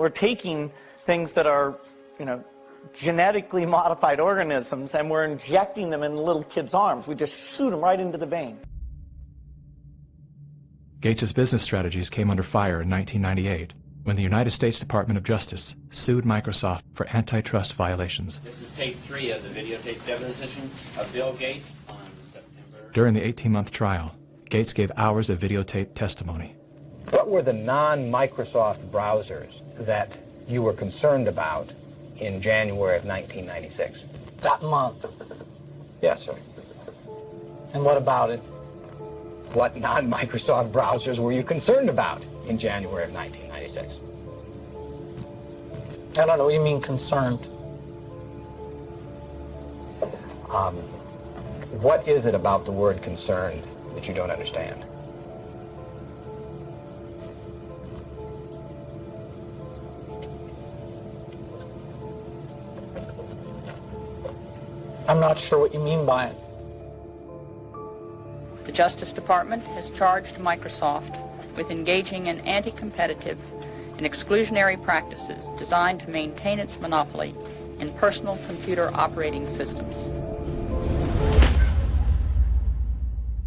We're taking things that are, genetically modified organisms, and we're injecting them in little kids' arms. We just shoot them right into the vein. Gates' business strategies came under fire in 1998 when the United States Department of Justice sued Microsoft for antitrust violations. This is tape 3 of the videotape deposition of Bill Gates on September. During the 18-month trial, Gates gave hours of videotape testimony. What were the non-Microsoft browsers that you were concerned about in January of 1996? That month. Yes, sir. And what about it? What non-Microsoft browsers were you concerned about in January of 1996? I don't know what you mean concerned. What is it about the word concerned that you don't understand? I'm not sure what you mean by it. The Justice Department has charged Microsoft with engaging in anti-competitive and exclusionary practices designed to maintain its monopoly in personal computer operating systems.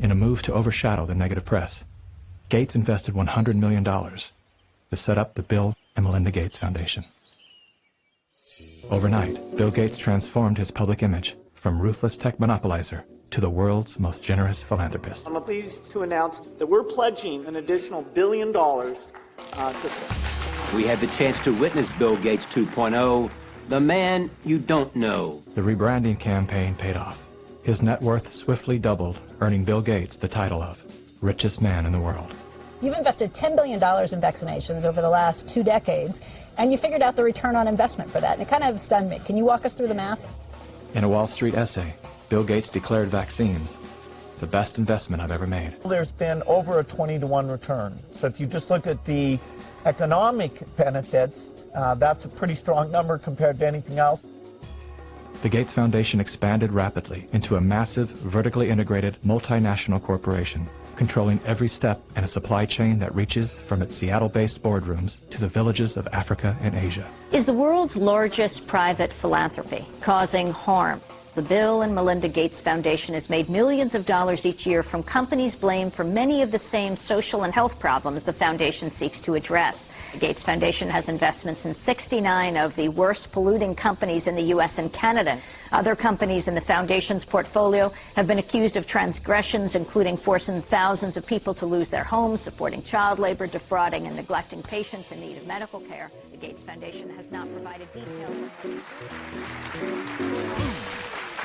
In a move to overshadow the negative press, Gates invested $100 million to set up the Bill and Melinda Gates Foundation. Overnight, Bill Gates transformed his public image from ruthless tech monopolizer to the world's most generous philanthropist. I'm pleased to announce that we're pledging an additional $1 billion to... We had the chance to witness Bill Gates 2.0, the man you don't know. The rebranding campaign paid off. His net worth swiftly doubled, earning Bill Gates the title of richest man in the world. You've invested $10 billion in vaccinations over the last 2 decades, and you figured out the return on investment for that, and it kind of stunned me. Can you walk us through the math? In a Wall Street essay, Bill Gates declared vaccines the best investment I've ever made. There's been over a 20-to-1 return. So if you just look at the economic benefits, that's a pretty strong number compared to anything else. The Gates Foundation expanded rapidly into a massive, vertically integrated, multinational corporation, controlling every step in a supply chain that reaches from its Seattle-based boardrooms to the villages of Africa and Asia. Is the world's largest private philanthropy causing harm? The Bill and Melinda Gates Foundation has made millions of dollars each year from companies blamed for many of the same social and health problems the foundation seeks to address. The Gates Foundation has investments in 69 of the worst polluting companies in the U.S. and Canada. Other companies in the foundation's portfolio have been accused of transgressions, including forcing thousands of people to lose their homes, supporting child labor, defrauding and neglecting patients in need of medical care. The Gates Foundation has not provided details on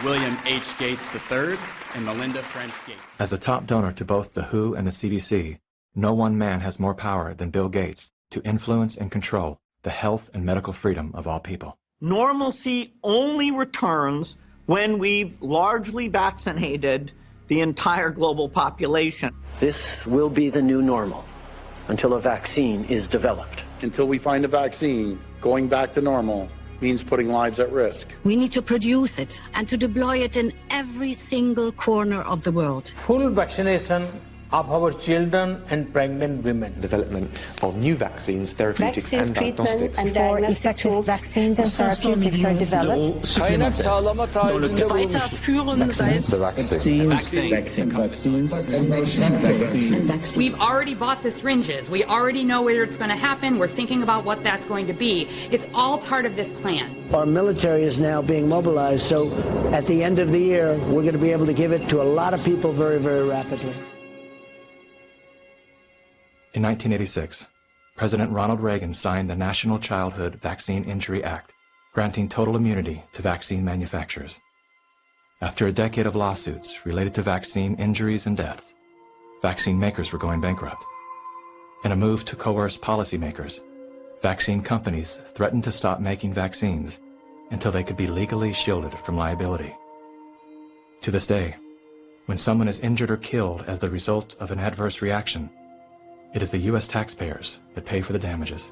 William H. Gates III and Melinda French Gates. As a top donor to both the WHO and the CDC, no one man has more power than Bill Gates to influence and control the health and medical freedom of all people. Normalcy only returns when we've largely vaccinated the entire global population. This will be the new normal until a vaccine is developed. Until we find a vaccine, going back to normal means putting lives at risk. We need to produce it and to deploy it in every single corner of the world. Full vaccination of our children and pregnant women. Development of new vaccines, therapeutics and diagnostics. Before effective vaccines and therapeutics are developed. We've already bought the syringes. We already know where it's going to happen. We're thinking about what that's going to be. It's all part of this plan. Our military is now being mobilized, so at the end of the year, we're going to be able to give it to a lot of people very, very rapidly. In 1986, President Ronald Reagan signed the National Childhood Vaccine Injury Act, granting total immunity to vaccine manufacturers. After a decade of lawsuits related to vaccine injuries and deaths, vaccine makers were going bankrupt. In a move to coerce policymakers, vaccine companies threatened to stop making vaccines until they could be legally shielded from liability. To this day, when someone is injured or killed as the result of an adverse reaction, it is the U.S. taxpayers that pay for the damages.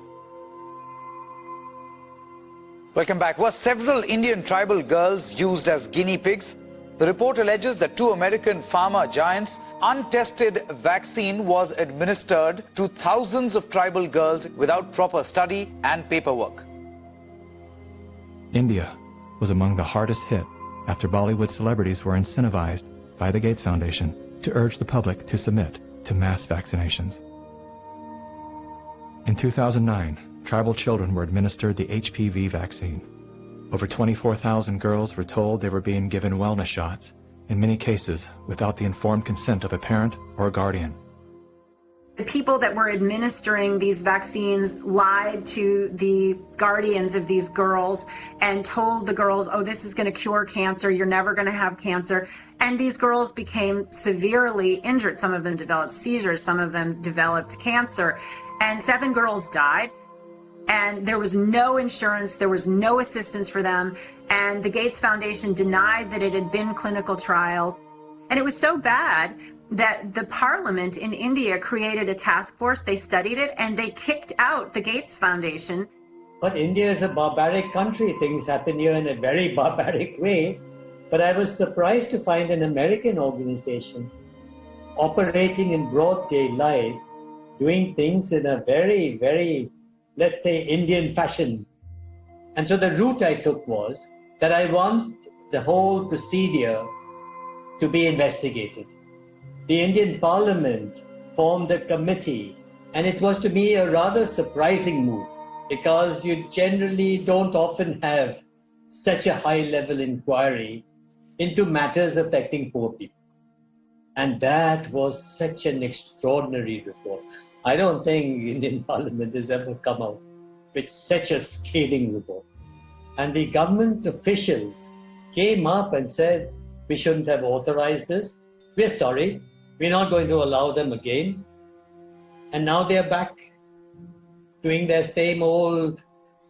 Welcome back. Were several Indian tribal girls used as guinea pigs? The report alleges that 2 American pharma giants untested vaccine was administered to thousands of tribal girls without proper study and paperwork. India was among the hardest hit after Bollywood celebrities were incentivized by the Gates Foundation to urge the public to submit to mass vaccinations. In 2009, tribal children were administered the HPV vaccine. Over 24,000 girls were told they were being given wellness shots, in many cases without the informed consent of a parent or a guardian. The people that were administering these vaccines lied to the guardians of these girls and told the girls, oh, this is going to cure cancer, you're never going to have cancer. And these girls became severely injured. Some of them developed seizures, some of them developed cancer, and 7 girls died. And there was no insurance, there was no assistance for them, and the Gates Foundation denied that it had been clinical trials. And it was so bad that the parliament in India created a task force, they studied it, and they kicked out the Gates Foundation. But India is a barbaric country. Things happen here in a very barbaric way. But I was surprised to find an American organization operating in broad daylight, doing things in a very, very, let's say, Indian fashion. And so the route I took was that I want the whole procedure to be investigated. The Indian Parliament formed a committee, and it was to me a rather surprising move because you generally don't often have such a high-level inquiry into matters affecting poor people. And that was such an extraordinary report. I don't think Indian Parliament has ever come out with such a scathing report. And the government officials came up and said, we shouldn't have authorized this. We're sorry. We're not going to allow them again. And now they're back doing their same old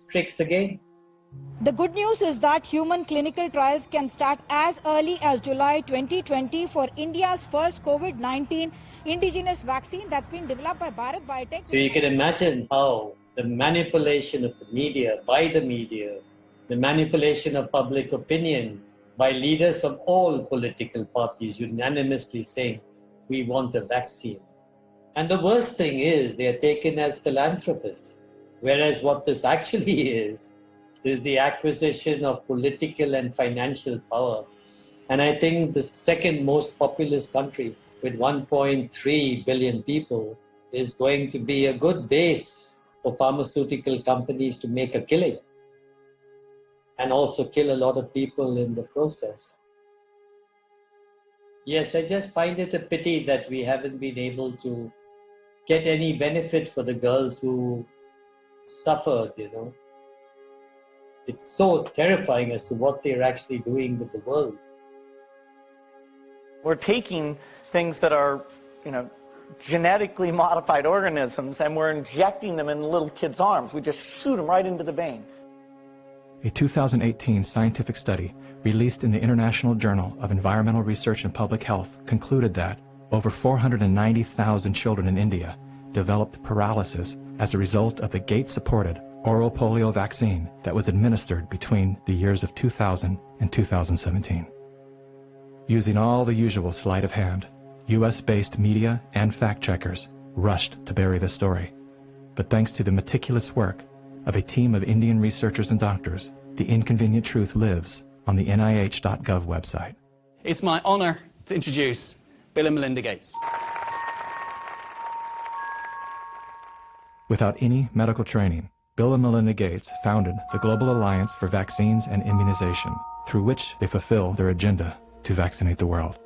tricks again. The good news is that human clinical trials can start as early as July 2020 for India's first COVID-19 indigenous vaccine that's been developed by Bharat Biotech. So you can imagine how the manipulation of the media, by the media, the manipulation of public opinion by leaders from all political parties unanimously saying, we want a vaccine. And the worst thing is they are taken as philanthropists, whereas what this actually is the acquisition of political and financial power. And I think the second most populous country with 1.3 billion people is going to be a good base for pharmaceutical companies to make a killing and also kill a lot of people in the process. Yes, I just find it a pity that we haven't been able to get any benefit for the girls who suffered, you know. It's so terrifying as to what they're actually doing with the world. We're taking things that are, genetically modified organisms, and we're injecting them in little kids' arms. We just shoot them right into the vein. A 2018 scientific study released in the International Journal of Environmental Research and Public Health concluded that over 490,000 children in India developed paralysis as a result of the Gates-supported oral polio vaccine that was administered between the years of 2000 and 2017. Using all the usual sleight of hand, U.S.-based media and fact-checkers rushed to bury the story. But thanks to the meticulous work of a team of Indian researchers and doctors, the inconvenient truth lives on the NIH.gov website. It's my honor to introduce Bill and Melinda Gates. Without any medical training, Bill and Melinda Gates founded the Global Alliance for Vaccines and Immunization, through which they fulfill their agenda to vaccinate the world.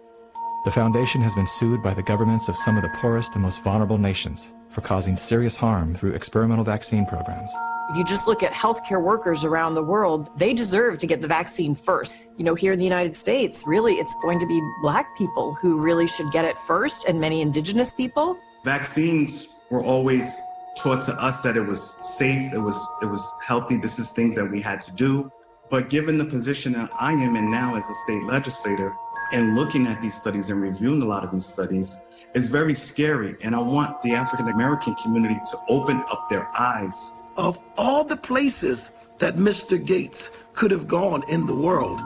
The foundation has been sued by the governments of some of the poorest and most vulnerable nations for causing serious harm through experimental vaccine programs. If you just look at healthcare workers around the world, they deserve to get the vaccine first. Here in the United States, really, it's going to be Black people who really should get it first, and many indigenous people. Vaccines were always taught to us that it was safe, it was healthy, this is things that we had to do. But given the position that I am in now as a state legislator, and looking at these studies and reviewing a lot of these studies, it's very scary. And I want the African American community to open up their eyes. Of all the places that Mr. Gates could have gone in the world,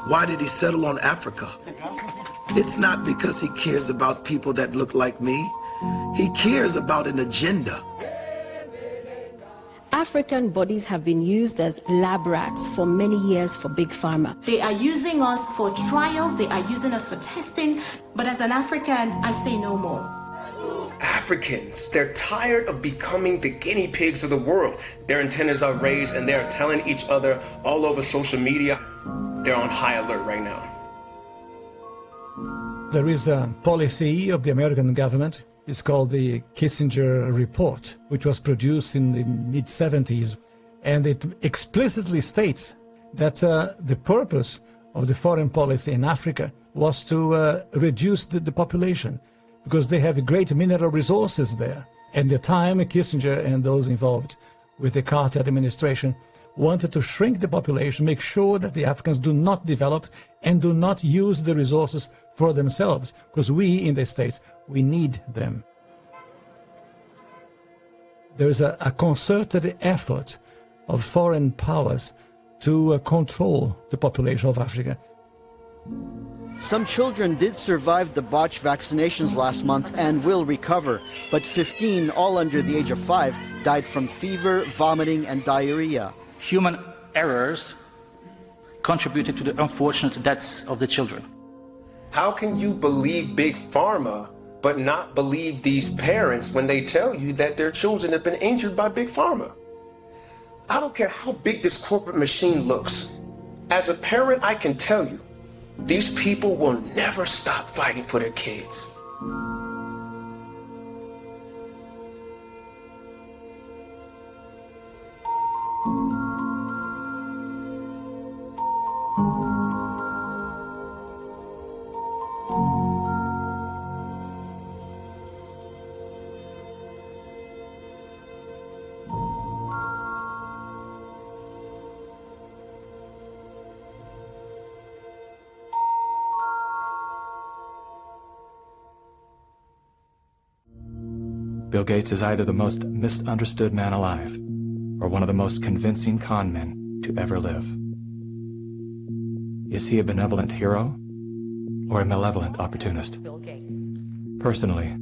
why did he settle on Africa? It's not because he cares about people that look like me. He cares about an agenda. African bodies have been used as lab rats for many years for Big Pharma. They are using us for trials, they are using us for testing, but as an African, I say no more. Africans, they're tired of becoming the guinea pigs of the world. Their antennas are raised and they're telling each other all over social media. They're on high alert right now. There is a policy of the American government. It's called the Kissinger Report, which was produced in the mid-70s. And it explicitly states that the purpose of the foreign policy in Africa was to reduce the population, because they have great mineral resources there. At the time, Kissinger and those involved with the Carter administration wanted to shrink the population, make sure that the Africans do not develop and do not use the resources for themselves, because we in the States, we need them. There is a concerted effort of foreign powers to control the population of Africa. Some children did survive the botched vaccinations last month and will recover, but 15, all under the age of 5, died from fever, vomiting, and diarrhea. Human errors contributed to the unfortunate deaths of the children. How can you believe Big Pharma but not believe these parents when they tell you that their children have been injured by Big Pharma? I don't care how big this corporate machine looks. As a parent, I can tell you, these people will never stop fighting for their kids. Bill Gates is either the most misunderstood man alive or one of the most convincing con men to ever live. Is he a benevolent hero or a malevolent opportunist? Bill Gates. Personally,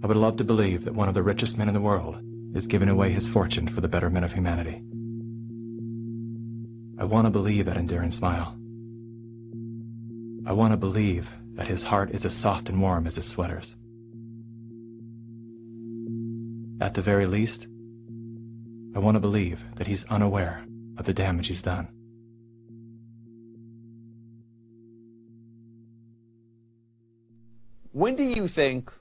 I would love to believe that one of the richest men in the world is giving away his fortune for the betterment of humanity. I want to believe that endearing smile. I want to believe that his heart is as soft and warm as his sweaters. At the very least, I want to believe that he's unaware of the damage he's done. When do you think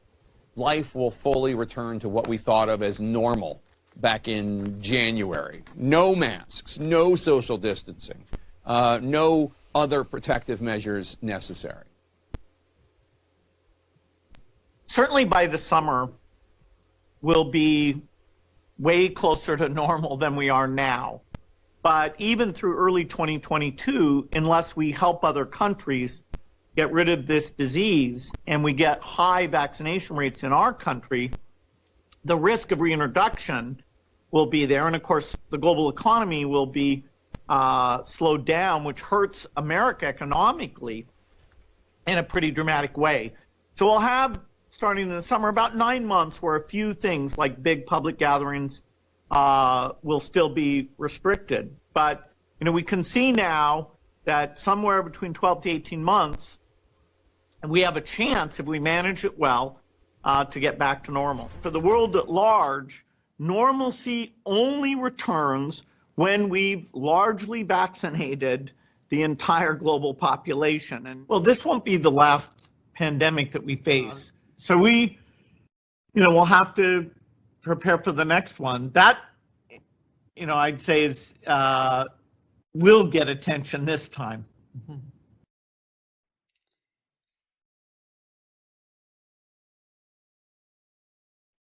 life will fully return to what we thought of as normal back in January? No masks, no social distancing, no other protective measures necessary. Certainly by the summer, we'll be way closer to normal than we are now. But even through early 2022, unless we help other countries get rid of this disease and we get high vaccination rates in our country, the risk of reintroduction will be there. And of course, the global economy will be slowed down, which hurts America economically in a pretty dramatic way. So we'll have, starting in the summer, about 9 months where a few things like big public gatherings will still be restricted. But we can see now that somewhere between 12 to 18 months, we have a chance, if we manage it well, to get back to normal. For the world at large, normalcy only returns when we've largely vaccinated the entire global population. And well, this won't be the last pandemic that we face. So we, we'll have to prepare for the next one. That, I'd say is will get attention this time. Mm-hmm.